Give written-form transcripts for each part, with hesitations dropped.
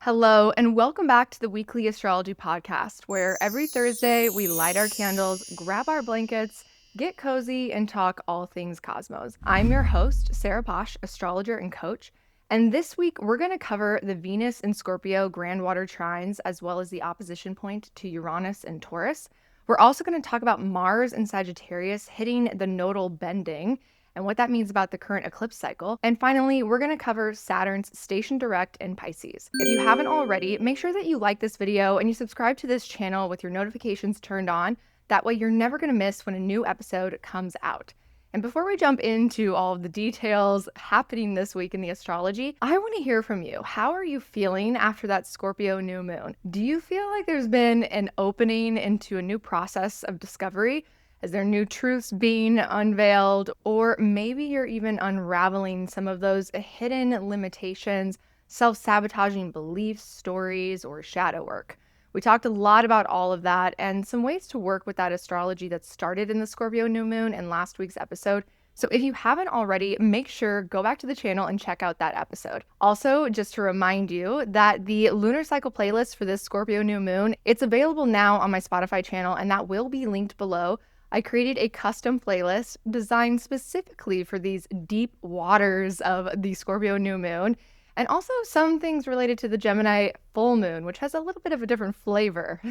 Hello, and welcome back to the weekly astrology podcast, where every Thursday we light our candles, grab our blankets, get cozy, and talk all things cosmos. I'm your host, Sarah Posh, astrologer and coach. And this week we're going to cover the Venus and Scorpio Grand Water Trines, as well as the opposition point to Uranus and Taurus. We're also going to talk about Mars and Sagittarius hitting the nodal bending and what that means about the current eclipse cycle. And finally, we're going to cover Saturn's station direct in Pisces. If you haven't already, make sure that you like this video and you subscribe to this channel with your notifications turned on. That way you're never going to miss when a new episode comes out. And before we jump into all of the details happening this week in the astrology, I want to hear from you. How are you feeling after that Scorpio new moon? Do you feel like there's been an opening into a new process of discovery? Is there new truths being unveiled? Or maybe you're even unraveling some of those hidden limitations, self-sabotaging beliefs, stories, or shadow work. We talked a lot about all of that and some ways to work with that astrology that started in the Scorpio new moon in last week's episode. So if you haven't already, make sure go back to the channel and check out that episode. Also, just to remind you that the lunar cycle playlist for this Scorpio new moon, it's available now on my Spotify channel, and that will be linked below. I created a custom playlist designed specifically for these deep waters of the Scorpio new moon, and also some things related to the Gemini full moon, which has a little bit of a different flavor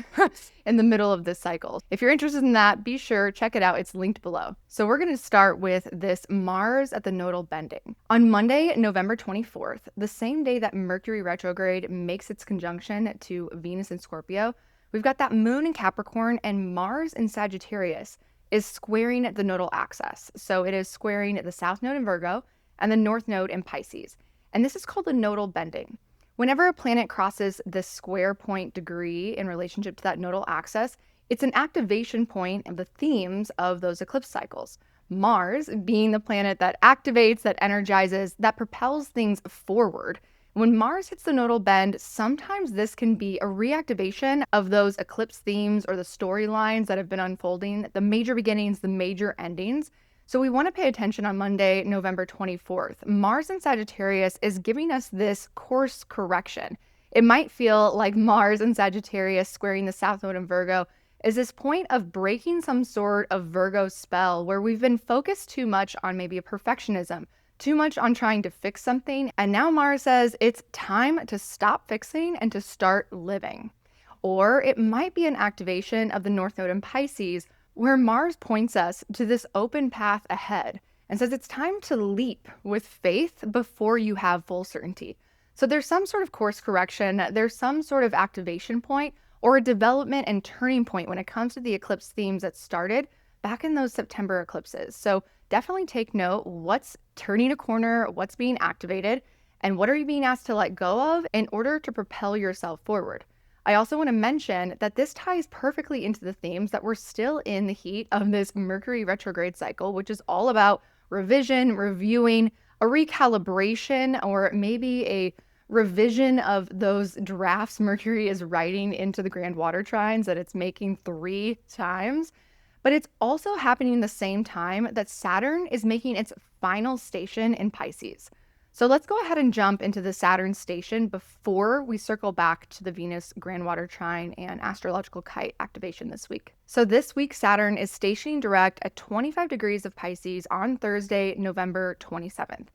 in the middle of this cycle. If you're interested in that, be sure check it out. It's linked below. So we're going to start with this Mars at the nodal bending. On Monday, November 24th, the same day that Mercury retrograde makes its conjunction to Venus in Scorpio, we've got that moon in Capricorn and Mars in Sagittarius is squaring the nodal axis. So it is squaring the south node in Virgo and the north node in Pisces. And this is called the nodal bending. Whenever a planet crosses the square point degree in relationship to that nodal axis, it's an activation point of the themes of those eclipse cycles. Mars being the planet that activates, that energizes, that propels things forward. When Mars hits the nodal bend, sometimes this can be a reactivation of those eclipse themes or the storylines that have been unfolding, the major beginnings, the major endings. So we want to pay attention on Monday, November 24th. Mars in Sagittarius is giving us this course correction. It might feel like Mars in Sagittarius squaring the south node in Virgo is this point of breaking some sort of Virgo spell where we've been focused too much on maybe a perfectionism, too much on trying to fix something, and now Mars says it's time to stop fixing and to start living. Or it might be an activation of the North Node in Pisces, where Mars points us to this open path ahead and says it's time to leap with faith before you have full certainty. So there's some sort of course correction, there's some sort of activation point or a development and turning point when it comes to the eclipse themes that started back in those September eclipses. So definitely take note what's turning a corner, what's being activated, and what are you being asked to let go of in order to propel yourself forward. I also want to mention that this ties perfectly into the themes that we're still in the heat of this Mercury retrograde cycle, which is all about revision, reviewing, a recalibration, or maybe a revision of those drafts Mercury is writing into the Grand Water Trines that it's making 3 times. But it's also happening the same time that Saturn is making its final station in Pisces. So let's go ahead and jump into the Saturn station before we circle back to the Venus Grand Water Trine and astrological kite activation this week. So this week, Saturn is stationing direct at 25 degrees of Pisces on Thursday, November 27th.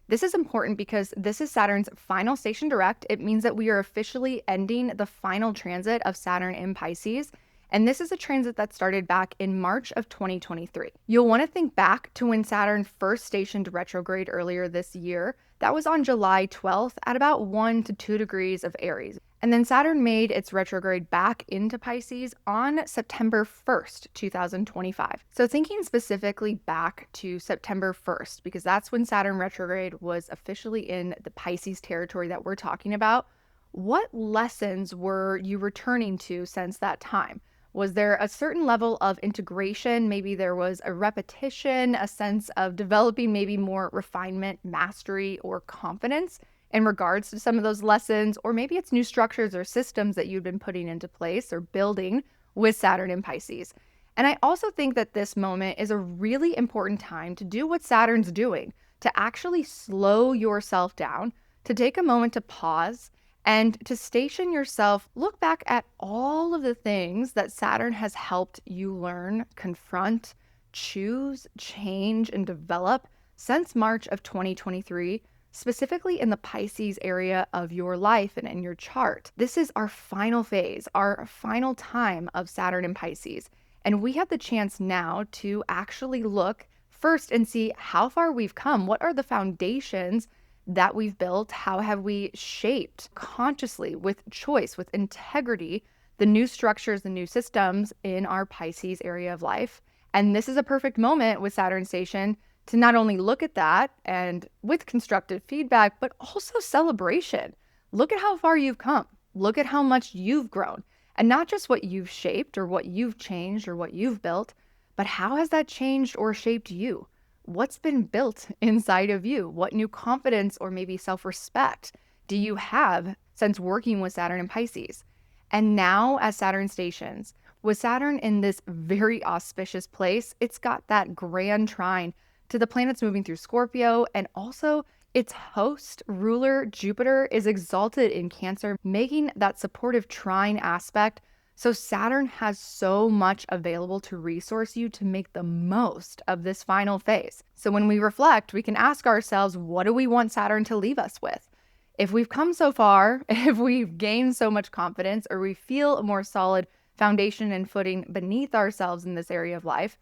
This is important because this is Saturn's final station direct. It means that we are officially ending the final transit of Saturn in Pisces. And this is a transit that started back in March of 2023. You'll want to think back to when Saturn first stationed retrograde earlier this year. That was on July 12th at about 1 to 2 degrees of Aries. And then Saturn made its retrograde back into Pisces on September 1st, 2025. So thinking specifically back to September 1st, because that's when Saturn retrograde was officially in the Pisces territory that we're talking about, what lessons were you returning to since that time? Was there a certain level of integration? Maybe there was a repetition, a sense of developing maybe more refinement, mastery, or confidence in regards to some of those lessons, or maybe it's new structures or systems that you've been putting into place or building with Saturn in Pisces. And I also think that this moment is a really important time to do what Saturn's doing, to actually slow yourself down, to take a moment to pause And to station yourself, look back at all of the things that Saturn has helped you learn, confront, choose, change, and develop since March of 2023, specifically in the Pisces area of your life and in your chart. This is our final phase, our final time of Saturn in Pisces. And we have the chance now to actually look first and see how far we've come. What are the foundations that we've built? How have we shaped consciously, with choice, with integrity, the new structures, the new systems in our Pisces area of life? And this is a perfect moment with Saturn station to not only look at that and with constructive feedback, but also celebration. Look at how far you've come. Look at how much you've grown. And not just what you've shaped or what you've changed or what you've built, but how has that changed or shaped you? What's been built inside of you? What new confidence or maybe self-respect do you have since working with Saturn and Pisces? And now as Saturn stations, with Saturn in this very auspicious place, it's got that grand trine to the planets moving through Scorpio, and also its host ruler, Jupiter, is exalted in Cancer, making that supportive trine aspect. So Saturn has so much available to resource you to make the most of this final phase. So when we reflect, we can ask ourselves, what do we want Saturn to leave us with? If we've come so far, if we've gained so much confidence, or we feel a more solid foundation and footing beneath ourselves in this area of life,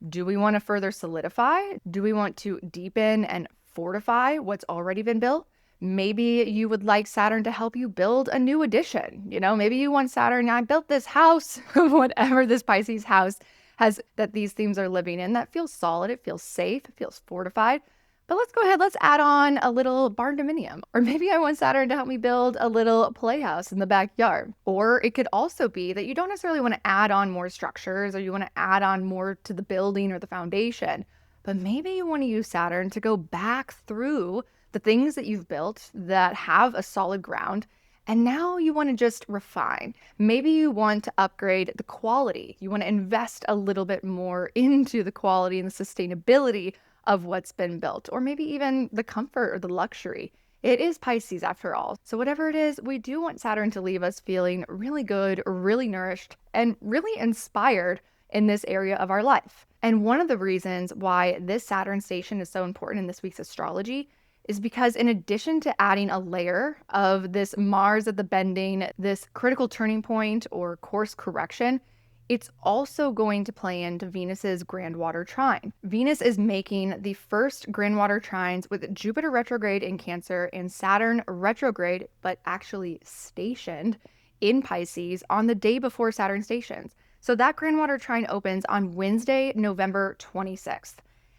do we want to further solidify? Do we want to deepen and fortify what's already been built? Maybe you would like Saturn to help you build a new addition. Maybe you want Saturn, I built this house, whatever this Pisces house has that these themes are living in, that feels solid, it feels safe, it feels fortified. But let's go ahead, let's add on a little barn dominium. Or maybe I want Saturn to help me build a little playhouse in the backyard. Or it could also be that you don't necessarily want to add on more structures, or you want to add on more to the building or the foundation. But maybe you want to use Saturn to go back through the things that you've built that have a solid ground. And now you want to just refine. Maybe you want to upgrade the quality. You want to invest a little bit more into the quality and the sustainability of what's been built, or maybe even the comfort or the luxury. It is Pisces after all. So whatever it is, we do want Saturn to leave us feeling really good, really nourished, and really inspired in this area of our life. And one of the reasons why this Saturn station is so important in this week's astrology is because in addition to adding a layer of this Mars at the bending, this critical turning point or course correction, it's also going to play into Venus's Grand Water Trine. Venus is making the first Grand Water Trines with Jupiter retrograde in Cancer and Saturn retrograde, but actually stationed in Pisces on the day before Saturn stations. So that Grand Water Trine opens on Wednesday, November 26th.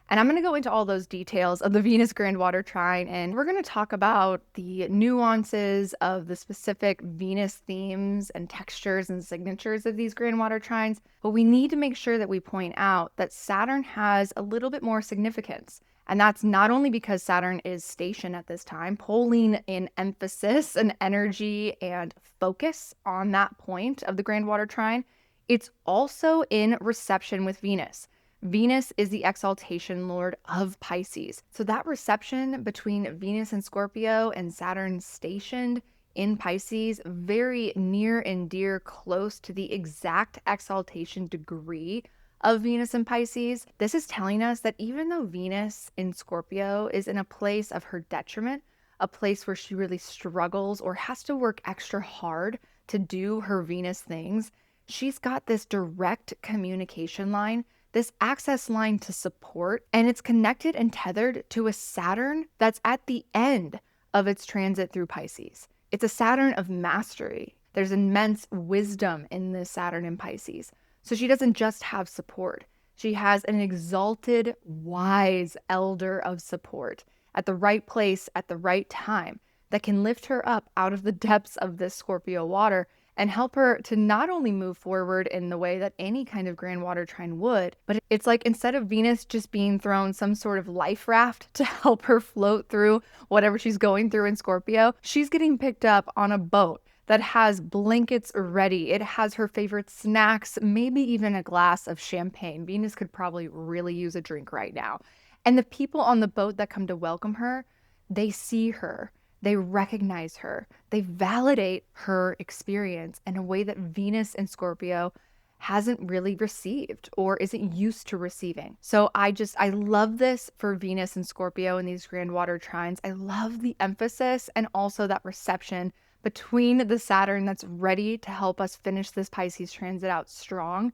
And I'm going to go into all those details of the Venus Grand Water Trine, and we're going to talk about the nuances of the specific Venus themes and textures and signatures of these Grand Water Trines. But we need to make sure that we point out that Saturn has a little bit more significance. And that's not only because Saturn is stationed at this time, pulling in emphasis and energy and focus on that point of the Grand Water Trine, it's also in reception with Venus. Venus is the exaltation lord of Pisces. So that reception between Venus and Scorpio and Saturn stationed in Pisces, very near and dear, close to the exact exaltation degree of Venus and Pisces. This is telling us that even though Venus in Scorpio is in a place of her detriment, a place where she really struggles or has to work extra hard to do her Venus things, she's got this direct communication line, this access line to support, and it's connected and tethered to a Saturn that's at the end of its transit through Pisces. It's a Saturn of mastery. There's immense wisdom in this Saturn in Pisces. So she doesn't just have support. She has an exalted, wise elder of support at the right place at the right time that can lift her up out of the depths of this Scorpio water and help her to not only move forward in the way that any kind of Grand Water Trine would, but it's like instead of Venus just being thrown some sort of life raft to help her float through whatever she's going through in Scorpio, she's getting picked up on a boat that has blankets ready. It has her favorite snacks, maybe even a glass of champagne. Venus could probably really use a drink right now. And the people on the boat that come to welcome her, they see her. They recognize her. They validate her experience in a way that Venus in Scorpio hasn't really received or isn't used to receiving. So I love this for Venus and Scorpio in these grand water trines. I love the emphasis and also that reception between the Saturn that's ready to help us finish this Pisces transit out strong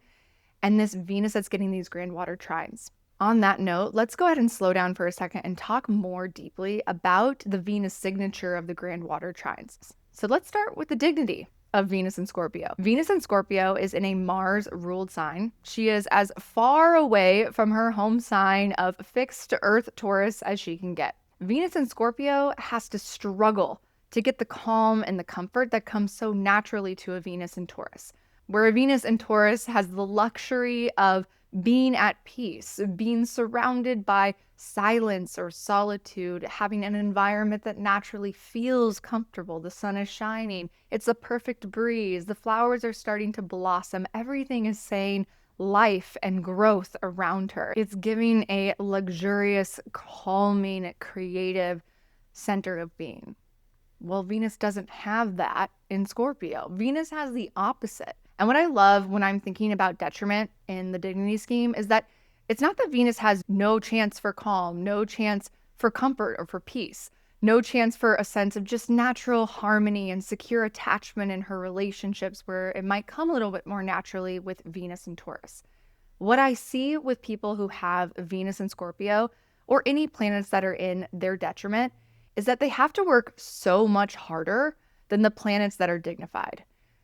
and this Venus that's getting these grand water trines. On that note, let's go ahead and slow down for a second and talk more deeply about the Venus signature of the grand water trines. So let's start with the dignity of Venus in Scorpio. Venus in Scorpio is in a Mars-ruled sign. She is as far away from her home sign of fixed Earth Taurus as she can get. Venus in Scorpio has to struggle to get the calm and the comfort that comes so naturally to a Venus in Taurus. Where a Venus in Taurus has the luxury of being at peace, being surrounded by silence or solitude, having an environment that naturally feels comfortable. The sun is shining. It's a perfect breeze. The flowers are starting to blossom. Everything is saying life and growth around her. It's giving a luxurious, calming, creative center of being. Well, Venus doesn't have that in Scorpio. Venus has the opposite. And what I love when I'm thinking about detriment in the dignity scheme is that it's not that Venus has no chance for calm, no chance for comfort or for peace, no chance for a sense of just natural harmony and secure attachment in her relationships where it might come a little bit more naturally with Venus and Taurus. What I see with people who have Venus and Scorpio or any planets that are in their detriment is that they have to work so much harder than the planets that are dignified.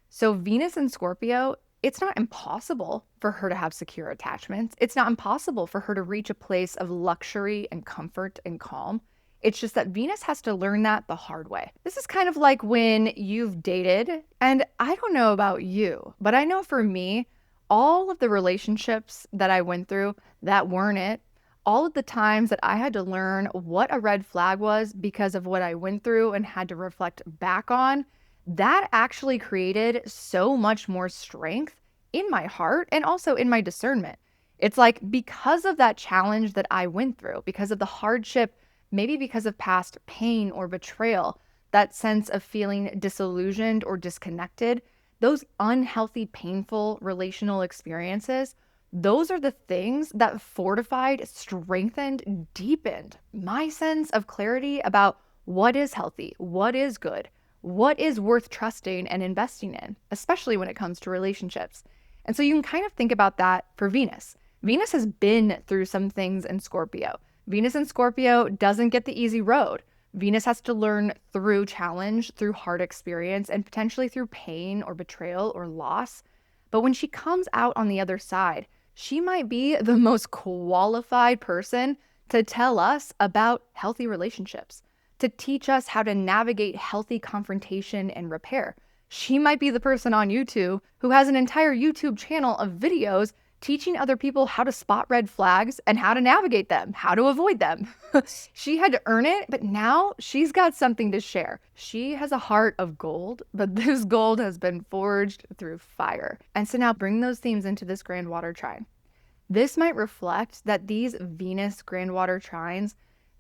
So Venus in Scorpio, it's not impossible for her to have secure attachments. It's not impossible for her to reach a place of luxury and comfort and calm. It's just that Venus has to learn that the hard way. This is kind of like when you've dated, and I don't know about you, but I know for me, all of the relationships that I went through that weren't it, all of the times that I had to learn what a red flag was because of what I went through and had to reflect back on, that actually created so much more strength in my heart and also in my discernment. It's like because of that challenge that I went through, because of the hardship, maybe because of past pain or betrayal, that sense of feeling disillusioned or disconnected, those unhealthy, painful relational experiences, those are the things that fortified, strengthened, deepened my sense of clarity about what is healthy, what is good, what is worth trusting and investing in, especially when it comes to relationships. And so you can kind of think about that for Venus. Venus has been through some things in Scorpio. Venus in Scorpio doesn't get the easy road. Venus has to learn through challenge, through hard experience, and potentially through pain or betrayal or loss. But when she comes out on the other side, she might be the most qualified person to tell us about healthy relationships, to teach us how to navigate healthy confrontation and repair. She might be the person on YouTube who has an entire YouTube channel of videos teaching other people how to spot red flags and how to navigate them, how to avoid them. She had to earn it, but now she's got something to share. She has a heart of gold, but this gold has been forged through fire. And so now bring those themes into this grand water trine. This might reflect that these Venus grand water trines,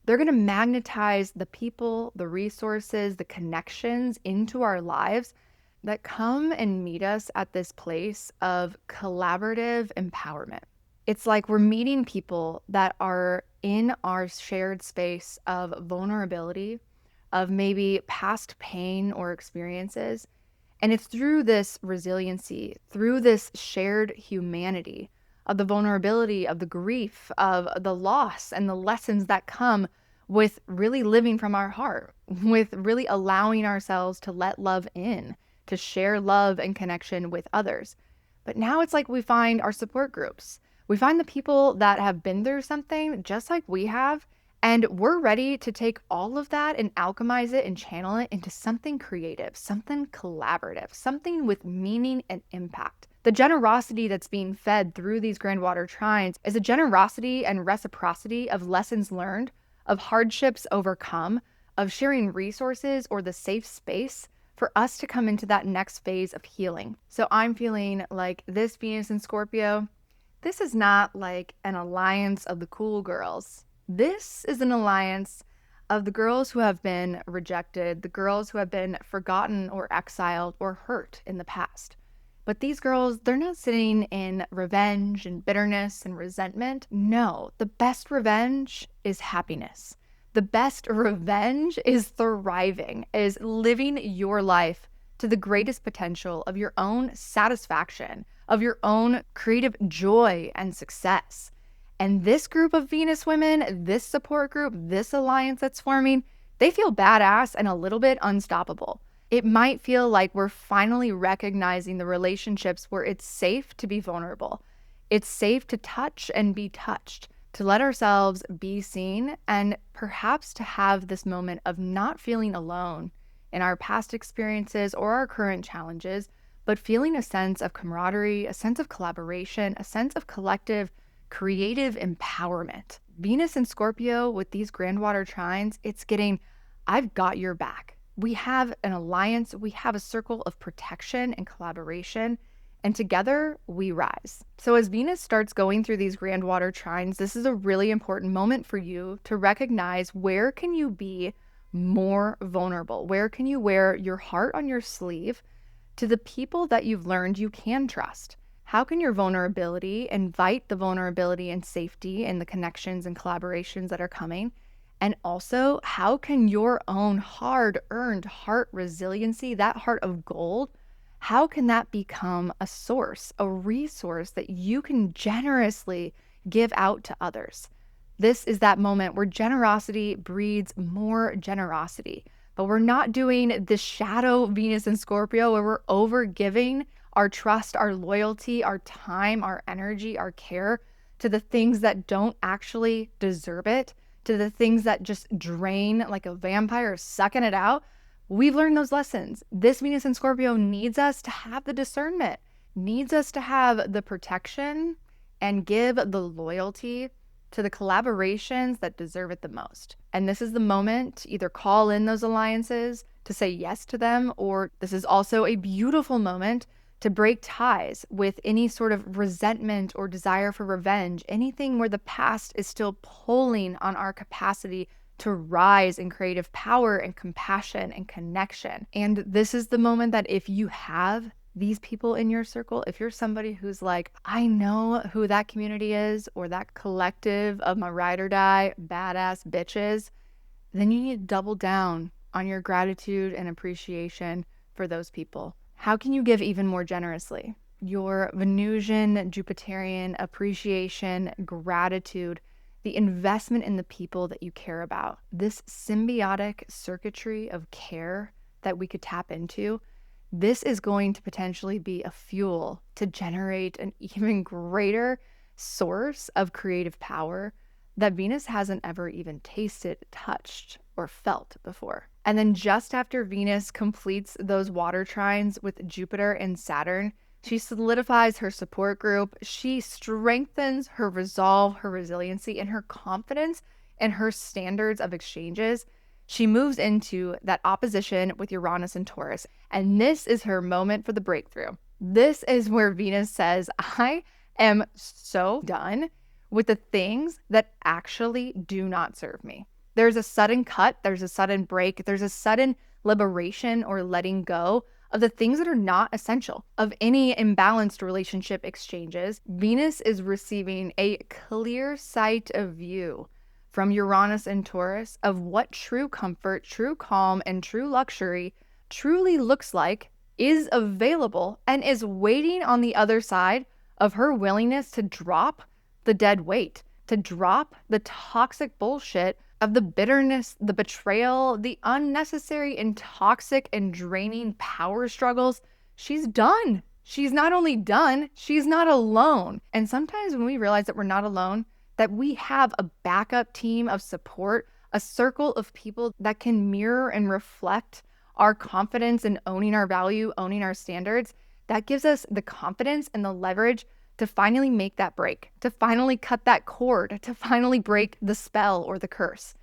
they're going to magnetize the people, the resources, the connections into our lives that come and meet us at this place of collaborative empowerment. It's like we're meeting people that are in our shared space of vulnerability, of maybe past pain or experiences. And it's through this resiliency, through this shared humanity, of the vulnerability, of the grief, of the loss, and the lessons that come with really living from our heart, with really allowing ourselves to let love in, to share love and connection with others. But now it's like we find our support groups. We find the people that have been through something just like we have, and we're ready to take all of that and alchemize it and channel it into something creative, something collaborative, something with meaning and impact. The generosity that's being fed through these grand water trines is a generosity and reciprocity of lessons learned, of hardships overcome, of sharing resources or the safe space for us to come into that next phase of healing. So I'm feeling like this Venus in Scorpio, this is not like an alliance of the cool girls. This is an alliance of the girls who have been rejected, the girls who have been forgotten or exiled or hurt in the past. But these girls, they're not sitting in revenge and bitterness and resentment. No, the best revenge is happiness. The best revenge is thriving, is living your life to the greatest potential of your own satisfaction, of your own creative joy and success. And this group of Venus women, this support group, this alliance that's forming, they feel badass and a little bit unstoppable. It might feel like we're finally recognizing the relationships where it's safe to be vulnerable. It's safe to touch and be touched, to let ourselves be seen, and perhaps to have this moment of not feeling alone in our past experiences or our current challenges, but feeling a sense of camaraderie, a sense of collaboration, a sense of collective creative empowerment. Venus and Scorpio with these Grand Water Trines, it's getting, I've got your back. We have an alliance, we have a circle of protection and collaboration, and together we rise. So as Venus starts going through these Grand Water Trines, this is a really important moment for you to recognize where can you be more vulnerable? Where can you wear your heart on your sleeve to the people that you've learned you can trust? How can your vulnerability invite the vulnerability and safety in the connections and collaborations that are coming? And also, how can your own hard-earned heart resiliency, that heart of gold, how can that become a source, a resource that you can generously give out to others? This is that moment where generosity breeds more generosity. But we're not doing this shadow Venus and Scorpio where we're over giving our trust, our loyalty, our time, our energy, our care to the things that don't actually deserve it, to the things that just drain like a vampire sucking it out. We've learned those lessons. This Venus and Scorpio needs us to have the discernment, needs us to have the protection and give the loyalty to the collaborations that deserve it the most. And this is the moment to either call in those alliances, to say yes to them, or this is also a beautiful moment to break ties with any sort of resentment or desire for revenge, anything where the past is still pulling on our capacity to rise in creative power and compassion and connection. And this is the moment that if you have these people in your circle, if you're somebody who's like, I know who that community is or that collective of my ride or die badass bitches, then you need to double down on your gratitude and appreciation for those people. How can you give even more generously? Your Venusian, Jupiterian appreciation, gratitude, the investment in the people that you care about, this symbiotic circuitry of care that we could tap into, this is going to potentially be a fuel to generate an even greater source of creative power that Venus hasn't ever even tasted, touched, or felt before. And then just after Venus completes those water trines with Jupiter and Saturn, she solidifies her support group. She strengthens her resolve, her resiliency, and her confidence in her standards of exchanges. She moves into that opposition with Uranus and Taurus. And this is her moment for the breakthrough. This is where Venus says, I am so done with the things that actually do not serve me. There's a sudden cut, there's a sudden break, there's a sudden liberation or letting go of the things that are not essential. Of any imbalanced relationship exchanges, Venus is receiving a clear sight of view from Uranus and Taurus of what true comfort, true calm, and true luxury truly looks like, is available, and is waiting on the other side of her willingness to drop the dead weight, to drop the toxic bullshit of the bitterness, the betrayal, the unnecessary and toxic and draining power struggles. She's done. She's not only done, she's not alone. And sometimes when we realize that we're not alone, that we have a backup team of support, a circle of people that can mirror and reflect our confidence in owning our value, owning our standards, that gives us the confidence and the leverage to finally make that break, to finally cut that cord, to finally break the spell or the curse.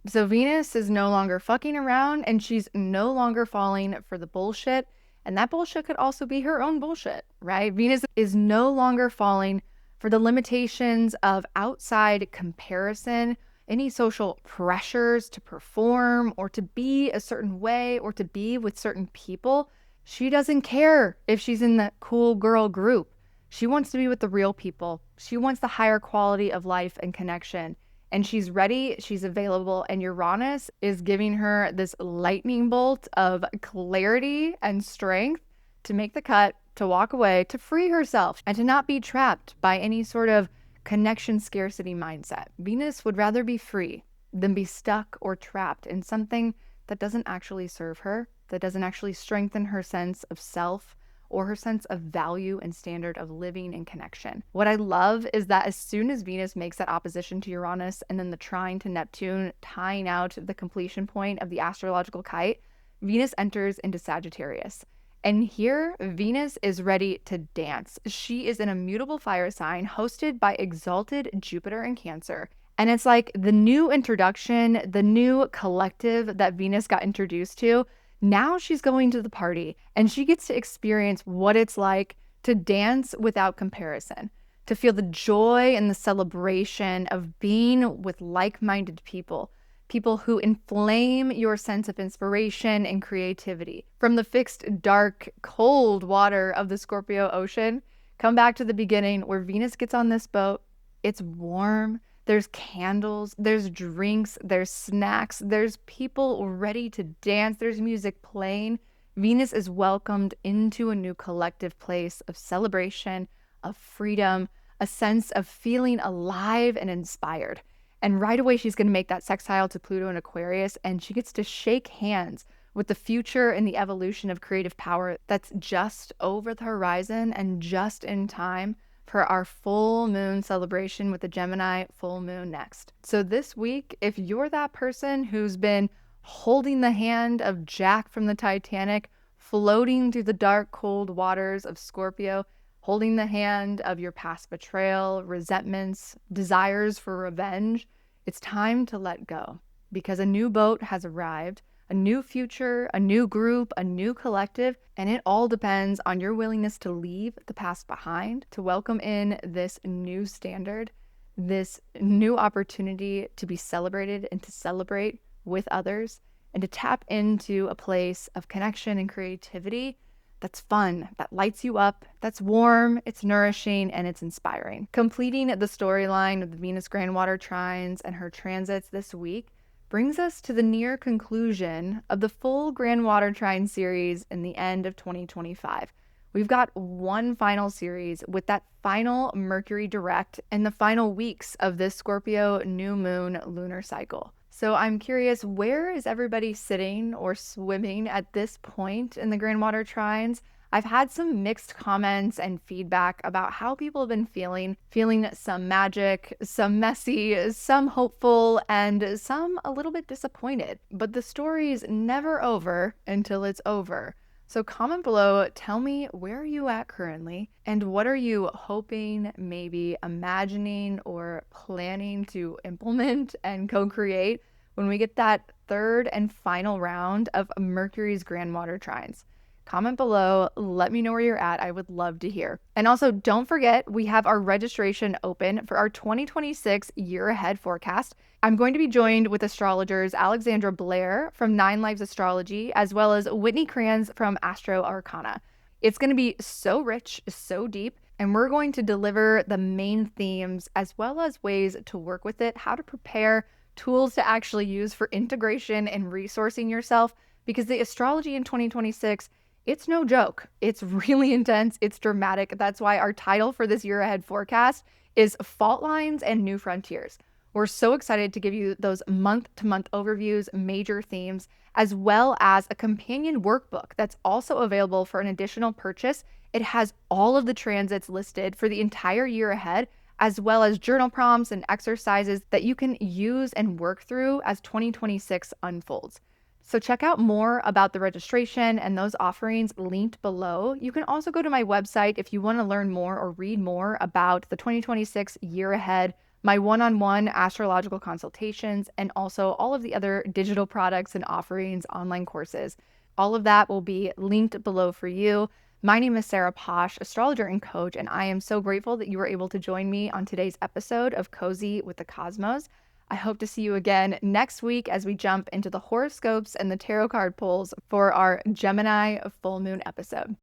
So Venus is no longer fucking around, and she's no longer falling for the bullshit. And that bullshit could also be her own bullshit, right? Venus is no longer falling for the limitations of outside comparison any social pressures to perform or to be a certain way or to be with certain people. She doesn't care if she's in the cool girl group. She wants to be with the real people. She wants the higher quality of life and connection. And she's ready, she's available, and Uranus is giving her this lightning bolt of clarity and strength to make the cut, to walk away, to free herself, and to not be trapped by any sort of connection scarcity mindset. Venus would rather be free than be stuck or trapped in something that doesn't actually serve her, that doesn't actually strengthen her sense of self or her sense of value and standard of living and connection. What I love is that as soon as Venus makes that opposition to Uranus and then the trine to Neptune, tying out the completion point of the astrological kite, Venus enters into Sagittarius. And here, Venus is ready to dance. She is an immutable fire sign hosted by exalted Jupiter in Cancer. And it's like the new introduction, the new collective that Venus got introduced to. Now she's going to the party and she gets to experience what it's like to dance without comparison, to feel the joy and the celebration of being with like-minded people, people who inflame your sense of inspiration and creativity. From the fixed, dark, cold water of the Scorpio Ocean, come back to the beginning where Venus gets on this boat. It's warm. There's candles, there's drinks, there's snacks, there's people ready to dance, there's music playing. Venus is welcomed into a new collective place of celebration, of freedom, a sense of feeling alive and inspired. And right away, she's going to make that sextile to Pluto and Aquarius, and she gets to shake hands with the future and the evolution of creative power that's just over the horizon and just in time for our full moon celebration with the Gemini full moon next. So this week, if you're that person who's been holding the hand of Jack from the Titanic, floating through the dark, cold waters of Scorpio, holding the hand of your past betrayal, resentments, desires for revenge, it's time to let go because a new boat has arrived, a new future, a new group, a new collective, and it all depends on your willingness to leave the past behind, to welcome in this new standard, this new opportunity to be celebrated and to celebrate with others, and to tap into a place of connection and creativity that's fun, that lights you up, that's warm, it's nourishing, and it's inspiring. Completing the storyline of the Venus Grand Water Trines and her transits this week brings us to the near conclusion of the full Grand Water Trine series in the end of 2025. We've got one final series with that final Mercury direct in the final weeks of this Scorpio New Moon lunar cycle. So I'm curious, where is everybody sitting or swimming at this point in the Grand Water Trines? I've had some mixed comments and feedback about how people have been feeling some magic, some messy, some hopeful, and some a little bit disappointed. But the story's never over until it's over. So comment below, tell me where are you at currently, and what are you hoping, maybe imagining, or planning to implement and co-create when we get that third and final round of Mercury's Grand Water Trines. Comment below, let me know where you're at. I would love to hear. And also, don't forget, we have our registration open for our 2026 year ahead forecast. I'm going to be joined with astrologers Alexandra Blair from 9 Lives Astrology, as well as Whitney Kranz from Astro Arcana. It's going to be so rich, so deep, and we're going to deliver the main themes as well as ways to work with it, how to prepare, tools to actually use for integration and resourcing yourself, because the astrology in 2026, it's no joke. It's really intense. It's dramatic. That's why our title for this year ahead forecast is Faultlines and New Frontiers. We're so excited to give you those month-to-month overviews, major themes, as well as a companion workbook that's also available for an additional purchase. It has all of the transits listed for the entire year ahead, as well as journal prompts and exercises that you can use and work through as 2026 unfolds. So check out more about the registration and those offerings linked below. You can also go to my website if you want to learn more or read more about the 2026 year ahead, my one-on-one astrological consultations, and also all of the other digital products and offerings, online courses. All of that will be linked below for you. My name is Sarah Posh, astrologer and coach, and I am so grateful that you were able to join me on today's episode of Cozy with the Cosmos. I hope to see you again next week as we jump into the horoscopes and the tarot card pulls for our Gemini full moon episode.